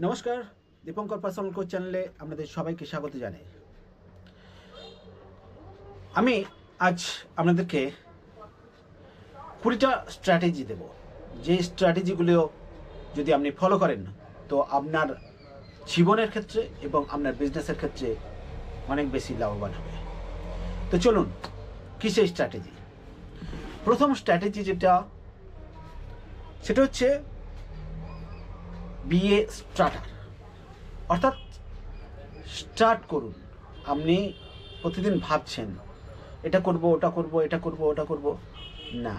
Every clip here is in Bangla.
নমস্কার, দীপঙ্কর পার্সোনাল কোচ চ্যানেলে আপনাদের সবাইকে স্বাগত জানাই। আমি আজ আপনাদেরকে 20টা স্ট্র্যাটেজি দেব, যে স্ট্র্যাটেজিগুলো যদি আপনি ফলো করেন তো আপনার জীবনের ক্ষেত্রে এবং আপনার বিজনেসের ক্ষেত্রে অনেক বেশি লাভবান হবে। তো চলুন, কী সেই স্ট্র্যাটেজি। প্রথম স্ট্র্যাটেজি সেটা হচ্ছে বিএ স্টার্টার, অর্থাৎ স্টার্ট করুন। আপনি প্রতিদিন ভাবছেন এটা করব, ওটা করব, এটা করব, ওটা করব, না,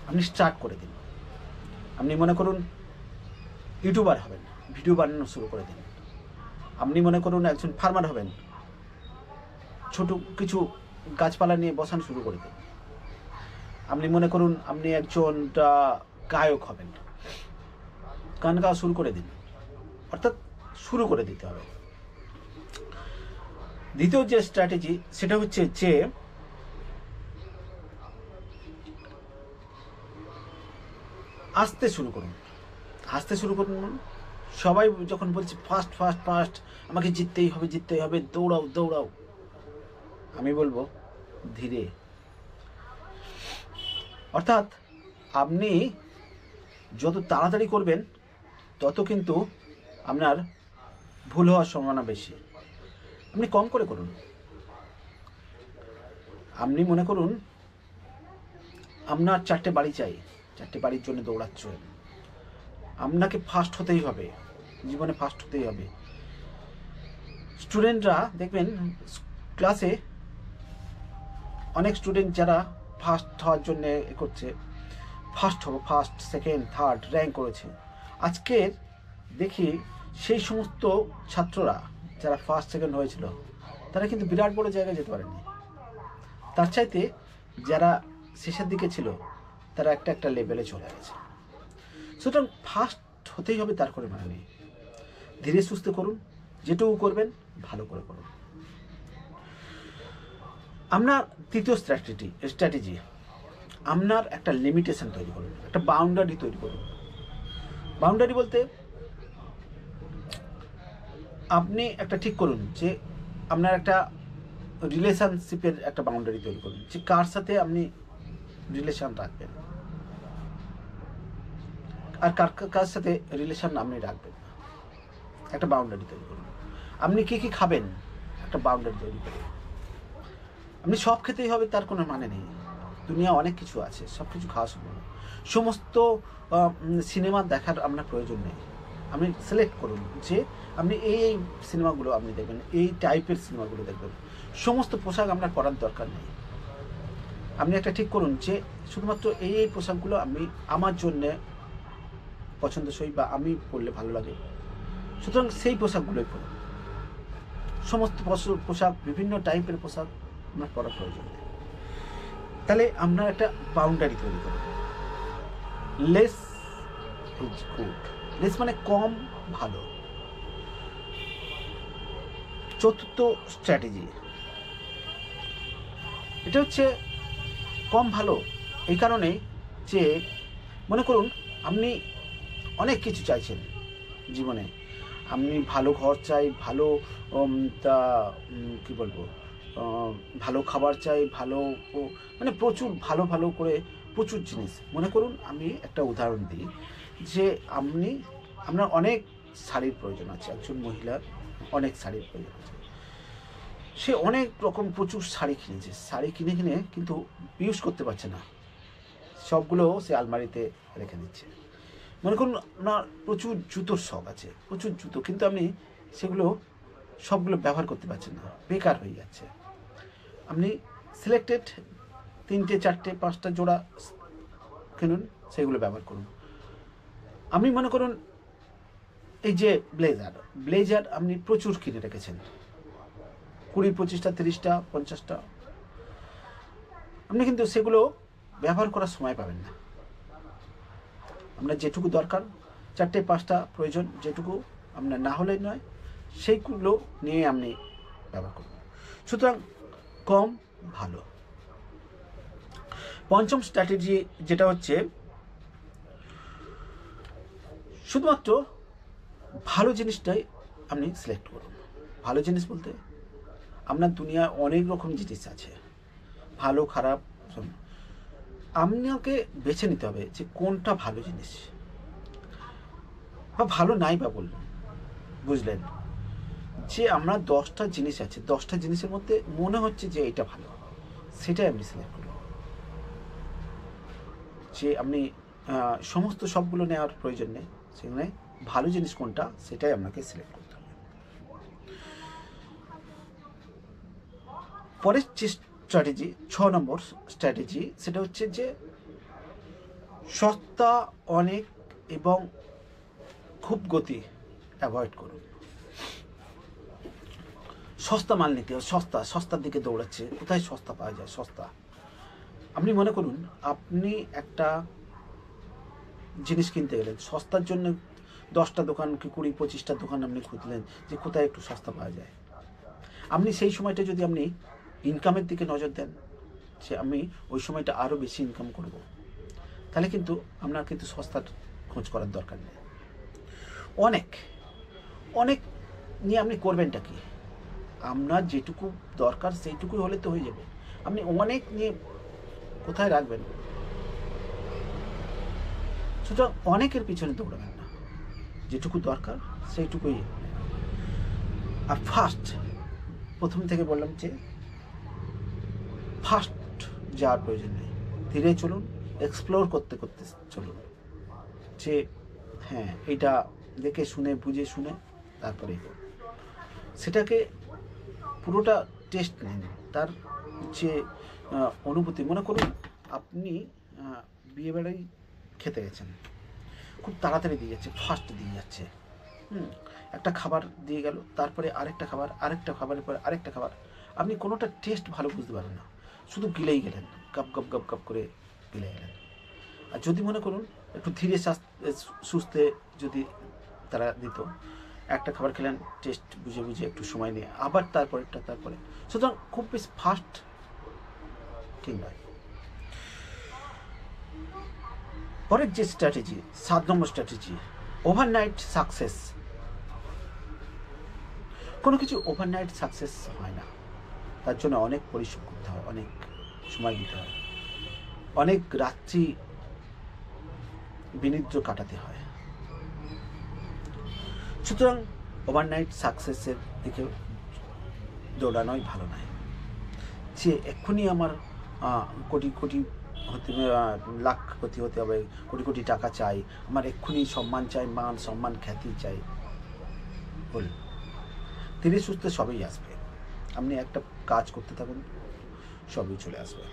আপনি স্টার্ট করে দিন। আপনি মনে করুন ইউটিউবার হবেন, ভিডিও বানানো শুরু করে দিন। আপনি মনে করুন একজন ফার্মার হবেন, ছোট কিছু গাছপালা নিয়ে বসানো শুরু করে দিন। আপনি মনে করুন আপনি একজন গায়ক হবেন, গান গাওয়া শুরু করে দিন। অর্থাৎ শুরু করে দিতে হবে। দ্বিতীয় যে স্ট্র্যাটেজি সেটা হচ্ছে যে আসতে শুরু করুন। আসতে শুরু করুন। সবাই যখন বলছে ফাস্ট ফাস্ট ফাস্ট, আমাকে জিততেই হবে, জিততেই হবে, দৌড়াও দৌড়াও, আমি বলবো ধীরে। অর্থাৎ আপনি যত তাড়াতাড়ি করবেন তত কিন্তু আপনার ভুল হওয়ার সম্ভাবনা বেশি। আপনি কম করে করুন। আপনি মনে করুন আপনার 4টে বাড়ি চাই, 4টে বাড়ির জন্য দৌড়াচ্ছেন। আপনাকে ফার্স্ট হতেই হবে, জীবনে ফার্স্ট হতেই হবে। স্টুডেন্টরা দেখবেন ক্লাসে অনেক স্টুডেন্ট যারা ফার্স্ট হওয়ার জন্য করছে, ফার্স্ট হবো, ফার্স্ট সেকেন্ড থার্ড র্যাঙ্ক করেছে। আজকের দেখি সেই সমস্ত ছাত্ররা যারা ফার্স্ট সেকেন্ড হয়েছিল তারা কিন্তু বিরাট বড় জায়গায় যেতে পারেনি। তার চাইতে যারা শেষের দিকে ছিল তারা একটা একটা লেভেলে চলে গেছে। সুতরাং ফার্স্ট হতেই হবে, তার করে মানে নেই। ধীরে সুস্থে করুন, যেটুকু করবেন ভালো করে করুন। আপনার তৃতীয় স্ট্র্যাটেজি, আপনার একটা লিমিটেশন তৈরি করুন, একটা বাউন্ডারি তৈরি করুন। বাউন্ডারি বলতে আপনি একটা ঠিক করুন যে আপনার একটা রিলেশনশিপের একটা বাউন্ডারি তৈরি করুন, যে কার সাথে আপনি রিলেশন রাখবেন আর কার সাথে রিলেশন আপনি রাখবেন না। একটা বাউন্ডারি তৈরি করুন। আপনি কী কী খাবেন, একটা বাউন্ডারি তৈরি করুন। আপনি সব খেতেই হবে তার কোনো মানে নেই। দুনিয়া অনেক কিছু আছে, সব কিছু খাওয়া সম্ভব না। সমস্ত সিনেমা দেখার আপনার প্রয়োজন নেই। আপনি সিলেক্ট করুন যে আপনি এই সিনেমাগুলো আপনি দেখবেন, এই টাইপের সিনেমাগুলো দেখবেন। সমস্ত পোশাক আপনার পরার দরকার নেই। আপনি একটা ঠিক করুন যে শুধুমাত্র এই পোশাকগুলো আমি আমার জন্যে পছন্দসই বা আমি পরলে ভালো লাগে, সুতরাং সেই পোশাকগুলোই পরুন। সমস্ত পোশাক, বিভিন্ন টাইপের পোশাক আপনার পরার প্রয়োজন নেই। তাহলে আপনার একটা বাউন্ডারি তৈরি করুন। Less is good. লেস মানে কম ভালো। চতুর্থ স্ট্র্যাটেজি, এটা হচ্ছে কম ভালো এই কারণে যে মনে করুন আপনি অনেক কিছু চাইছেন জীবনে। আপনি ভালো ঘর চাই, ভালো কী বলবো, ভালো খাবার চাই, ভালো মানে প্রচুর ভালো ভালো করে প্রচুর জিনিস। মনে করুন আমি একটা উদাহরণ দিই যে আপনার অনেক শাড়ির প্রয়োজন আছে। একজন মহিলার অনেক শাড়ির প্রয়োজন আছে। সে অনেক রকম প্রচুর শাড়ি কিনেছে, শাড়ি কিনে কিনে কিন্তু ইউজ করতে পারছে না, সবগুলো সে আলমারিতে রেখে দিচ্ছে। মনে করুন আপনার প্রচুর জুতোর শখ আছে, প্রচুর জুতো, কিন্তু আপনি সেগুলো সবগুলো ব্যবহার করতে পারছেন না, বেকার হয়ে যাচ্ছে। আপনি সিলেক্টেড 3টে 4টে 5টা জোড়া কিনুন, সেগুলো ব্যবহার করুন। আপনি মনে করুন এই যে ব্লেজার আপনি প্রচুর কিনে রেখেছেন, 20, 25টা, 30টা, 50টা, আপনি কিন্তু সেগুলো ব্যবহার করার সময় পাবেন না। আপনার যেটুকু দরকার, 4টে 5টা প্রয়োজন, যেটুকু আপনার না হলে নয়, সেইগুলো নিয়ে আপনি ব্যবহার করুন। সুতরাং কম ভালো। পঞ্চম স্ট্র্যাটেজি যেটা হচ্ছে শুধুমাত্র ভালো জিনিসটাই আপনি সিলেক্ট করুন। ভালো জিনিস বলতে আপনার দুনিয়ায় অনেক রকম জিনিস আছে, ভালো খারাপ। আপনাকে বেছে নিতে হবে যে কোনটা ভালো জিনিস, বা ভালো নাই বা বললেন, বুঝলেন যে আমরা 10টা জিনিস আছে, 10টা জিনিসের মধ্যে মনে হচ্ছে যে এটা ভালো, সেটাই আপনি সিলেক্ট করুন। যে আপনি সমস্ত সবগুলো নেওয়ার প্রয়োজন নেই, সেখানে ভালো জিনিস কোনটা সেটাই আপনাকে সিলেক্ট করতে হবে। পরের যে স্ট্র্যাটেজি, 6 নম্বর স্ট্র্যাটেজি, সেটা হচ্ছে যে সস্তা, অনেক এবং খুব গতি অ্যাভয়েড করুন। সস্তা মাল নিতে হবে, সস্তার দিকে দৌড়াচ্ছে, কোথায় সস্তা পাওয়া যায়, সস্তা। আপনি মনে করুন আপনি একটা জিনিস কিনতে গেলেন, সস্তার জন্য 10টা দোকান কি 20-25টা দোকান আপনি খুঁজলেন যে কোথায় একটু সস্তা পাওয়া যায়। আপনি সেই সময়টা যদি আপনি ইনকামের দিকে নজর দেন, যে আমি ওই সময়টা আরও বেশি ইনকাম করব, তাহলে কিন্তু আপনার কিন্তু সস্তার খোঁজ করার দরকার নেই। অনেক অনেক নিয়ে আপনি করবেনটা কি? আপনার যেটুকু দরকার সেইটুকুই হলে তো হয়ে যাবে। আপনি অনেক নিয়ে কোথায় রাখবেন? সুতরাং অনেকের পিছনে দৌড়াবেন না, যেটুকু দরকার সেইটুকুই। আর ফার্স্ট, প্রথম থেকে বললাম যে ফার্স্ট যাওয়ার প্রয়োজন নেই, ধীরে চলুন, এক্সপ্লোর করতে করতে চলুন। যে হ্যাঁ, এটা দেখে শুনে বুঝে শুনে তারপরে সেটাকে পুরোটা টেস্ট নেন, তার যে অনুভূতি। মনে করুন আপনি বিয়েবাড়ি খেতে গেছেন, খুব তাড়াতাড়ি দিয়ে যাচ্ছে, ফাস্ট দিয়ে যাচ্ছে। একটা খাবার দিয়ে গেল, তারপরে আরেকটা খাবার, আরেকটা খাবারের পরে আরেকটা খাবার, আপনি কোনোটা টেস্ট ভালো বুঝতে পারেন না, শুধু গিলেই গেলেন, গপ গপ গপ গপ করে গিলে গেলেন। আর যদি মনে করুন একটু ধীরে সুস্থে যদি তারা দিত, একটা খাবার খেলেন টেস্ট বুঝে বুঝে একটু সময় নিয়ে, আবার তারপরেরটা, তারপরে। সুতরাং খুব বেশি ফাস্ট ঠিক নয়। পরের যে স্ট্র্যাটেজি, 7 নম্বর স্ট্র্যাটেজি, ওভারনাইট সাকসেস। কোনো কিছু ওভারনাইট সাকসেস হয় না, তার জন্য অনেক পরিশ্রম করতে হয়, অনেক সময় দিতে হয়, অনেক রাত্রি বিনিদ্র কাটাতে হয়। সুতরাং ওভারনাইট সাকসেসের দিকে দৌড়ানোই ভালো নয়। যে এক্ষুনি আমার কোটি কোটি হতে, লাখপতি হতে হবে, কোটি কোটি টাকা চাই, আমার এক্ষুনি সম্মান চাই, মান সম্মান খ্যাতি চাই, বল ধীরে সুস্থে সবই আসবে। আপনি একটা কাজ করতে থাকুন, সবই চলে আসবে।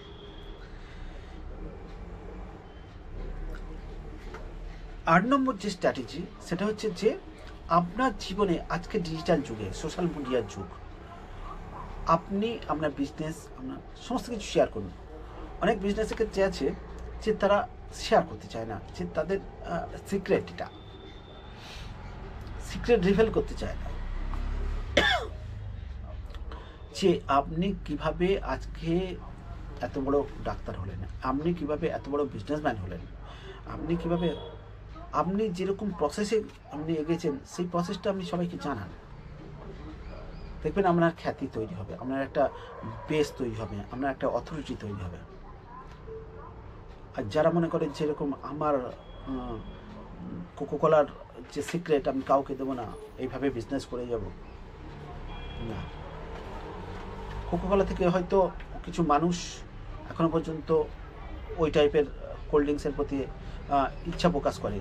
আট নম্বর যে স্ট্র্যাটেজি, সেটা হচ্ছে যে আপনার জীবনে আজকে ডিজিটাল যুগে, সোশ্যাল মিডিয়ার যুগ, আপনি আপনার বিজনেস, আপনার সমস্ত কিছু শেয়ার করুন। অনেক বিজনেসের ক্ষেত্রে আছে যে তারা শেয়ার করতে চায় না, যে তাদের সিক্রেট রিভেল করতে চায় না, যে আপনি কিভাবে আজকে এত বড় ডাক্তার হলেন, আপনি কিভাবে এত বড় বিজনেসম্যান হলেন, আপনি কিভাবে, আপনি যেরকম প্রসেসে আপনি এগিয়েছেন সেই প্রসেসটা আপনি সবাইকে জানান। দেখবেন আপনার খ্যাতি তৈরি হবে, আপনার একটা বেস তৈরি হবে, আপনার একটা অথরিটি তৈরি হবে। আর যারা মনে করেন যেরকম আমার কোকোকোলার যে সিক্রেট আমি কাউকে দেবো না, এইভাবে বিজনেস করে যাব না। কোকোকোলা থেকে হয়তো কিছু মানুষ এখনো পর্যন্ত ওই টাইপের কোল্ড ড্রিঙ্কসের প্রতি ইচ্ছা প্রকাশ করে,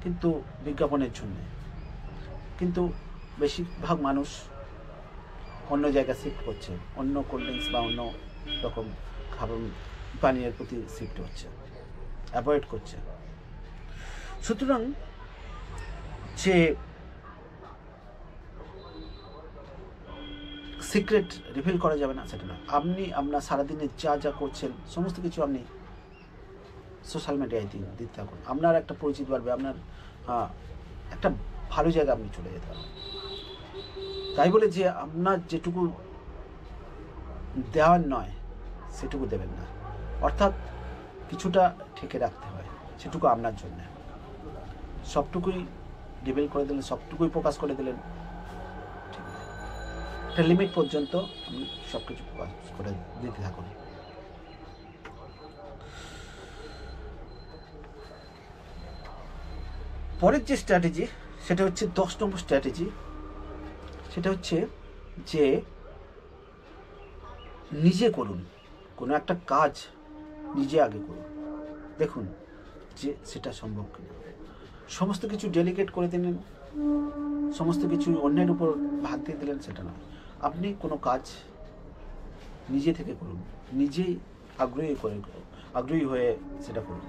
কিন্তু বিজ্ঞাপনের জন্য। কিন্তু বেশিরভাগ মানুষ অন্য জায়গায় শিফট করছে, অন্য কোল্ড ড্রিঙ্কস বা অন্য রকম খাবার পানীয়ের প্রতি শিফট হচ্ছে, অ্যাভয়েড করছে। সুতরাং যে সিক্রেট রিভিল করা যাবে না সেটা না, আপনি আপনার সারাদিনে যা যা করছেন সমস্ত কিছু আপনি সোশ্যাল মিডিয়ায় দিতে থাকুন। আপনার একটা পরিচিতি বাড়বে, আপনার একটা ভালো জায়গা আপনি চলে যেতে পারবেন। তাই বলে যে আপনার যেটুকু দেওয়ার নয় সেটুকু দেবেন না, অর্থাৎ কিছুটা ঠেকে রাখতে হয়, সেটুকু আপনার জন্য, সবটুকুই রিভিল করে দিলেন, সবটুকুই প্রকাশ করে দিলেন, ঠিক আছে? একটা লিমিট পর্যন্ত আপনি সব কিছু প্রকাশ করে দিতে থাকুন। পরের যে স্ট্র্যাটেজি সেটা হচ্ছে 10 নম্বর স্ট্র্যাটেজি, সেটা হচ্ছে যে নিজে করুন, কোনো একটা কাজ নিজে আগে করুন, দেখুন যে সেটা সম্ভব কিনা। সমস্ত কিছু ডেলিগেট করে দিলেন, সমস্ত কিছু অন্যের উপর ভাগ দিয়ে দিলেন, সেটা নয়। আপনি কোনো কাজ নিজে থেকে করুন, নিজেই আগ্রহী হয়ে সেটা করুন।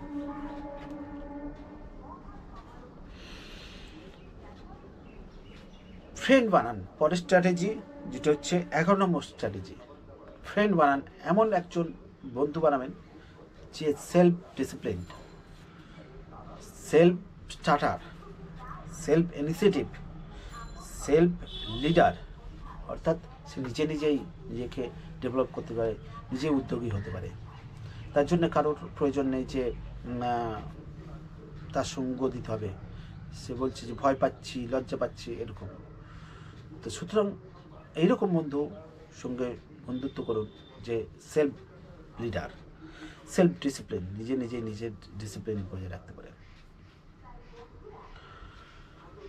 ফ্রেন্ড বানান, পরের স্ট্র্যাটেজি যেটা হচ্ছে 11 নম্বর স্ট্র্যাটেজি। ফ্রেন্ড বানান, এমন একজন বন্ধু বানাবেন যে self disciplined, self starter, self initiative, self leader, অর্থাৎ সে নিজেই নিজেকে ডেভেলপ করতে পারে, নিজে উদ্যোগী হতে পারে। তার জন্য কারোর প্রয়োজন নেই যে তার সঙ্গ দিতে হবে, সে বলছে যে ভয় পাচ্ছি, লজ্জা পাচ্ছি, এরকম। তো সুতরাং এইরকম বন্ধু সঙ্গে বন্ধুত্ব করুন যে সেলফ লিডার, সেলফ ডিসিপ্লিন, নিজের ডিসিপ্লিন বজায় রাখতে পারে।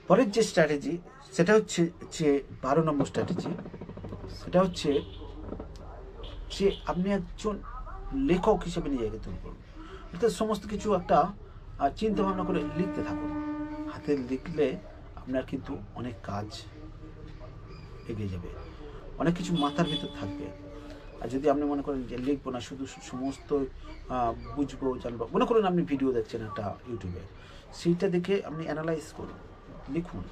পরের যে স্ট্র্যাটেজি সেটা হচ্ছে যে 12 নম্বর স্ট্র্যাটেজি, সেটা হচ্ছে যে আপনি একজন লেখক হিসেবে নিজেকে তৈরি করুন। অর্থাৎ সমস্ত কিছু একটা চিন্তা ভাবনা করে লিখতে থাকুন। হাতে লিখলে আপনার কিন্তু অনেক কাজ এগিয়ে যাবে, অনেক কিছু মাথার ভিতর থাকবে। আর যদি আপনি মনে করেন যে লিখবো না, শুধু সমস্ত বুঝবো জানবো, মনে করেন আপনি ভিডিও দেখছেন একটা ইউটিউবে, সেইটা দেখে আপনি অ্যানালাইজ করুন, লিখুন।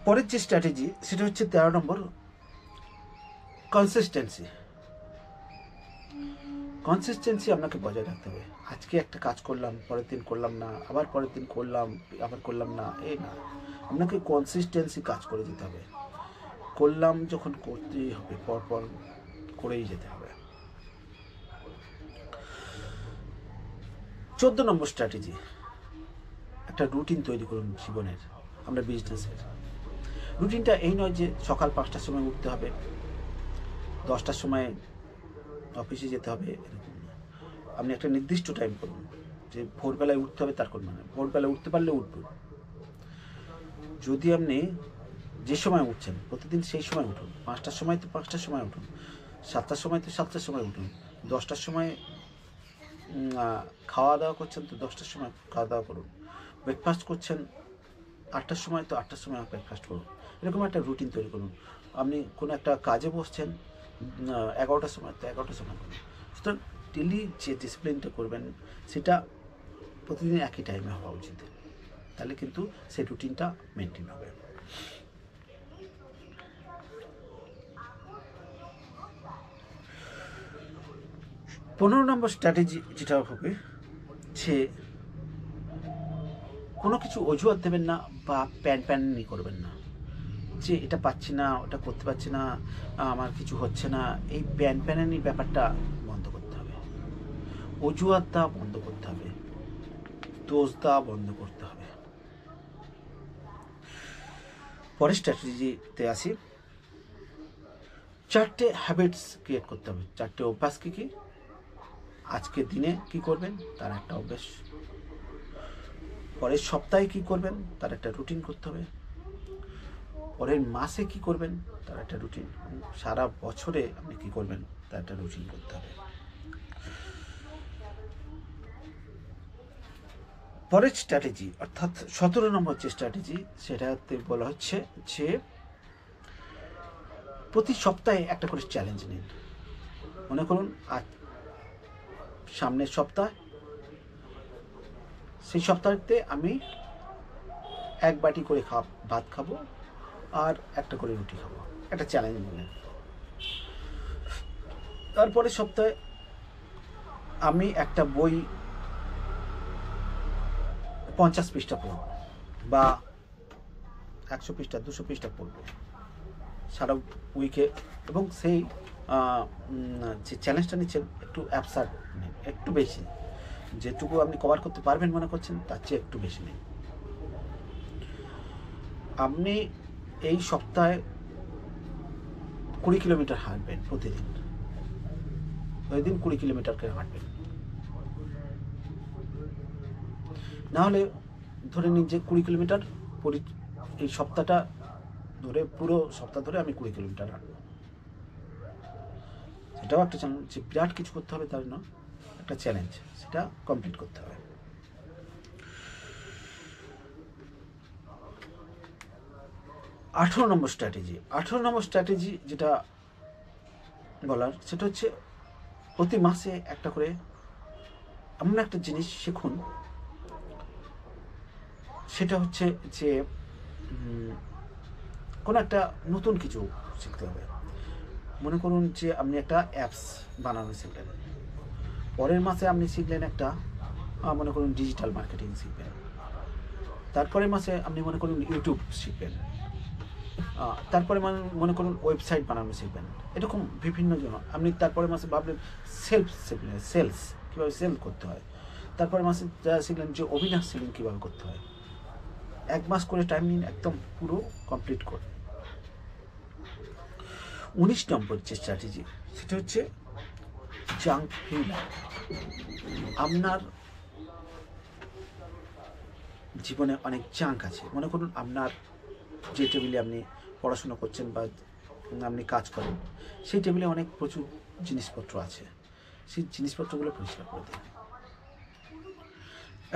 পরের যে স্ট্র্যাটেজি সেটা হচ্ছে 13 নম্বর, কনসিস্টেন্সি আপনাকে বজায় রাখতে হবে। আজকে একটা কাজ করলাম, পরের দিন করলাম না, আবার পরের দিন করলাম, আবার করলাম না, এই না। আপনাকে কনসিস্টেন্সি কাজ করে যেতে হবে। করলাম যখন করতেই হবে, পরপর করেই যেতে হবে। 14 নম্বর স্ট্র্যাটেজি, একটা রুটিন তৈরি করুন জীবনের, আমরা বিজনেসের। রুটিনটা এই নয় যে সকাল 5টার সময় উঠতে হবে, 10টার সময় অফিসে যেতে হবে, এরকম না। আপনি একটা নির্দিষ্ট টাইম করুন, যে ভোরবেলায় উঠতে হবে তার কোনো মানে, ভোরবেলায় উঠতে পারলে উঠুন। যদি আপনি যে সময় উঠছেন প্রতিদিন সেই সময় উঠুন, 5টার সময় তো 5টার সময় উঠুন, 7টার সময় তো 7টার সময় উঠুন, 10টার সময় খাওয়া দাওয়া করছেন তো 10টার সময় খাওয়া দাওয়া করুন, ব্রেকফাস্ট করছেন 8টার সময় তো 8টার সময় ব্রেকফাস্ট করুন। এরকম একটা রুটিন তৈরি করুন। আপনি কোনো একটা কাজে বসছেন 11টার সময় তো 11টার সময় করুন। সুতরাং ডেলি যে ডিসিপ্লিনটা করবেন সেটা প্রতিদিন একই টাইমে হওয়া উচিত, তাহলে কিন্তু সেই রুটিনটা মেনটেন হবে। পনেরো নম্বর স্ট্র্যাটেজি যেটা হবে যে কোনো কিছু অজুহাত দেবেন না বা প্যানপ্যানি করবেন না, যে এটা পাচ্ছি না, ওটা করতে পারছি না, আমার কিছু হচ্ছে না। এই প্যানপ্যানানি ব্যাপারটা বন্ধ করতে হবে, অজুহাত দেওয়া বন্ধ করতে হবে, দোষ দেওয়া বন্ধ করতে হবে। পরের স্ট্র্যাটেজিতে আসি, 4টে হ্যাবিটস ক্রিয়েট করতে হবে। 4টে অভ্যাস কী কী? আজকের দিনে কি করবেন তার একটা অভ্যাস, পরের সপ্তাহে কি করবেন তার একটা রুটিন করতে হবে, পরের মাসে কি করবেন তার একটা রুটিন, সারা বছরে আপনি কি করবেন তার একটা রুটিন করতে হবে। পরের স্ট্র্যাটেজি অর্থাৎ 17 নম্বর যে স্ট্র্যাটেজি সেটাতে বলা হচ্ছে যে প্রতি সপ্তাহে একটা করে চ্যালেঞ্জ নিন। মনে করুন আজ সামনের সপ্তাহ, সেই সপ্তাহতে আমি 1 বাটি করে ভাত খাবো আর একটা করে রুটি খাবো, একটা চ্যালেঞ্জ নিলেন। তারপরে সপ্তাহে আমি একটা বই 50 পৃষ্ঠা পড়ব বা 100 পৃষ্ঠা 200 পৃষ্ঠা পড়ব সারা উইকে, এবং সেই যে চ্যালেঞ্জটা নিচ্ছেন একটু অ্যাবসার্ড নেই, একটু বেশি, যেটুকু আপনি কভার করতে পারবেন মনে করছেন তার চেয়ে একটু বেশি নেই। আপনি এই সপ্তাহে 20 কিলোমিটার হাঁটবেন প্রতিদিন, ওই দিন 20 কিলোমিটার করে হাঁটবেন। নাহলে ধরে নিন যে 20 কিলোমিটার এই সপ্তাহটা ধরে, পুরো সপ্তাহ ধরে আমি 20 কিলোমিটার হাঁটবো। সেটাও একটা চ্যালেঞ্জ, যে বিরাট কিছু করতে হবে তার না, একটা চ্যালেঞ্জ, সেটা কমপ্লিট করতে হবে। 18 নম্বর স্ট্র্যাটেজি যেটা বলার, সেটা হচ্ছে প্রতি মাসে একটা করে এমন একটা জিনিস শিখুন, সেটা হচ্ছে যে কোনো একটা নতুন কিছু শিখতে হবে। মনে করুন যে আপনি একটা অ্যাপস বানানো শিখলেন, পরের মাসে আপনি শিখলেন একটা মনে করুন ডিজিটাল মার্কেটিং শিখবেন, তারপরের মাসে আপনি মনে করুন ইউটিউব শিখবেন, তারপরে মনে করুন ওয়েবসাইট বানানো শিখবেন, এরকম বিভিন্ন জন। আপনি তারপরে মাসে ভাবলেন শিখলেন সেলস, কীভাবে সেল করতে হয়, তারপরে মাসে শিখলেন যে অভিনয় সেলিং কীভাবে করতে হয়। 1 মাস করে টাইম নিন, একদম পুরো কমপ্লিট করুন। 19 নম্বর যে স্ট্র্যাটেজি, সেটা হচ্ছে জাঙ্ক ফ্রি লাইফ। আপনার জীবনে অনেক জাঙ্ক আছে। মনে করুন আপনার যে টেবিলে আপনি পড়াশোনা করছেন বা আপনি কাজ করেন, সেই টেবিলে অনেক প্রচুর জিনিসপত্র আছে, সেই জিনিসপত্রগুলো পরিষ্কার করে দিন,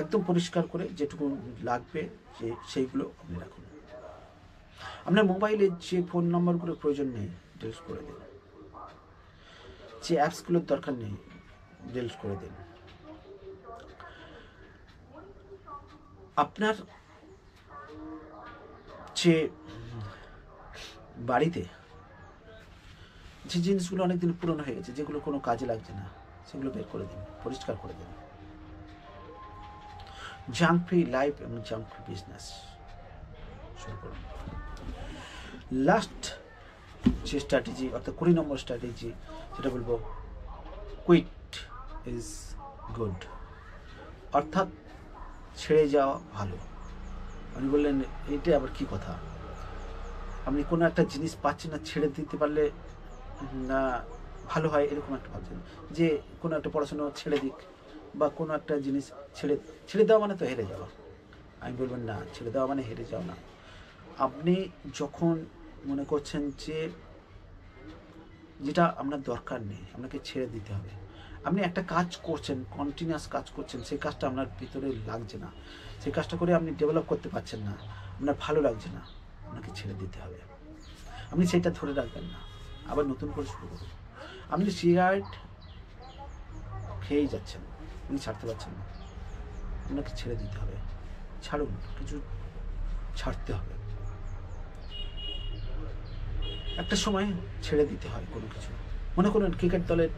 একদম পরিষ্কার করে যেটুকু লাগবে সেইগুলো আপনি রাখুন। আপনার মোবাইলে যে ফোন নম্বরগুলোর প্রয়োজন নেই ডিলিট করে দিন, যে অ্যাপসগুলোর দরকার নেই ডিলিট করে দিন। আপনার যে বাড়িতে যে জিনিসগুলো অনেকদিন পুরনো হয়ে গেছে, যেগুলো কোনো কাজে লাগছে না, সেগুলো বের করে দিন, পরিষ্কার করে দিন। জাঙ্ক ফ্রি লাইফ এবং জাঙ্ক ফ্রি বিজনেস শুরু করুন। লাস্ট যে স্ট্র্যাটেজি, অর্থাৎ 20 নম্বর স্ট্র্যাটেজি, সেটা বলবো কুইট ইজ গুড, অর্থাৎ ছেড়ে যাওয়া ভালো। আপনি বললেন এটা আবার কি কথা, আপনি কোনো একটা জিনিস পাচ্ছেন না, ছেড়ে দিতে পারলে না ভালো হয়, এরকম একটা ভাবছেন যে কোনো একটা পড়াশোনা ছেড়ে দিক, বা কোনো একটা জিনিস ছেড়ে দেওয়া মানে তো হেরে যাওয়া। আমি বলবেন না, ছেড়ে দেওয়া মানে হেরে যাওয়া না। আপনি যখন মনে করছেন যে যেটা আপনার দরকার নেই, আপনাকে ছেড়ে দিতে হবে, আপনি একটা কাজ করছেন, কন্টিনিউয়াস কাজ করছেন, সেই কাজটা আপনার ভিতরে লাগছে না, সেই কাজটা করে আপনি ডেভেলপ করতে পারছেন না, আপনার ভালো লাগছে না, আপনাকে ছেড়ে দিতে হবে। আপনি সেটা ধরে রাখবেন না, আবার নতুন করে শুরু করুন। আপনি সিগারেট খেয়েই যাচ্ছেন, আপনি ছাড়তে পারছেন না, আপনাকে ছেড়ে দিতে হবে, ছাড়ুন, কিছু ছাড়তে হবে। একটা সময় ছেড়ে দিতে হয় কোনো কিছু। মনে করুন ক্রিকেট দলের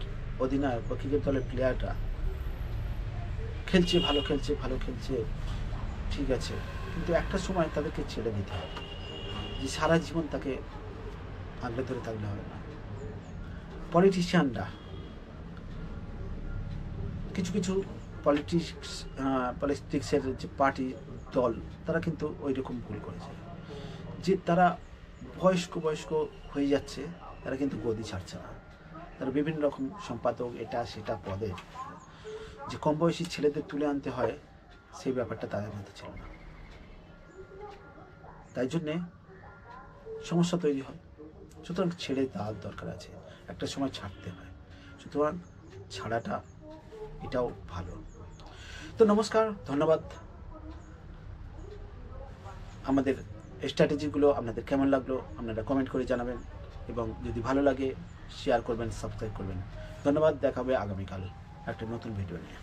অধিনায়ক বা ক্রিকেট দলের প্লেয়াররা খেলছে, ভালো খেলছে, ঠিক আছে, কিন্তু একটা সময় তাদেরকে ছেড়ে দিতে হবে, যে সারা জীবন তাকে আগলে ধরে থাকলে হবে না। পলিটিশিয়ানরা, কিছু পলিটিক্সের যে পার্টি দল, তারা কিন্তু ওই রকম ভুল করেছে, যে তারা বয়স্ক হয়ে যাচ্ছে, তারা কিন্তু গদি ছাড়ছে না, তারা বিভিন্ন রকম সম্পাদক এটা সেটা পদে, যে কম বয়সী ছেলেদের তুলে আনতে হয়, সেই ব্যাপারটা তাদের মধ্যে ছিল না। তাই জন্যে সমস্যা তৈরি হয়। সুতরাং ছেড়ে দেওয়ার দরকার আছে, একটা সময় ছাড়তে হয়, সুতরাং ছাড়াটা এটাও ভালো। তো নমস্কার, ধন্যবাদ। আমাদের স্ট্র্যাটেজিগুলো আপনাদের কেমন লাগলো আপনারা কমেন্ট করে জানাবেন, এবং যদি ভালো লাগে শেয়ার করবেন, সাবস্ক্রাইব করবেন। ধন্যবাদ, দেখা হবে আগামীকাল একটা নতুন ভিডিও নিয়ে।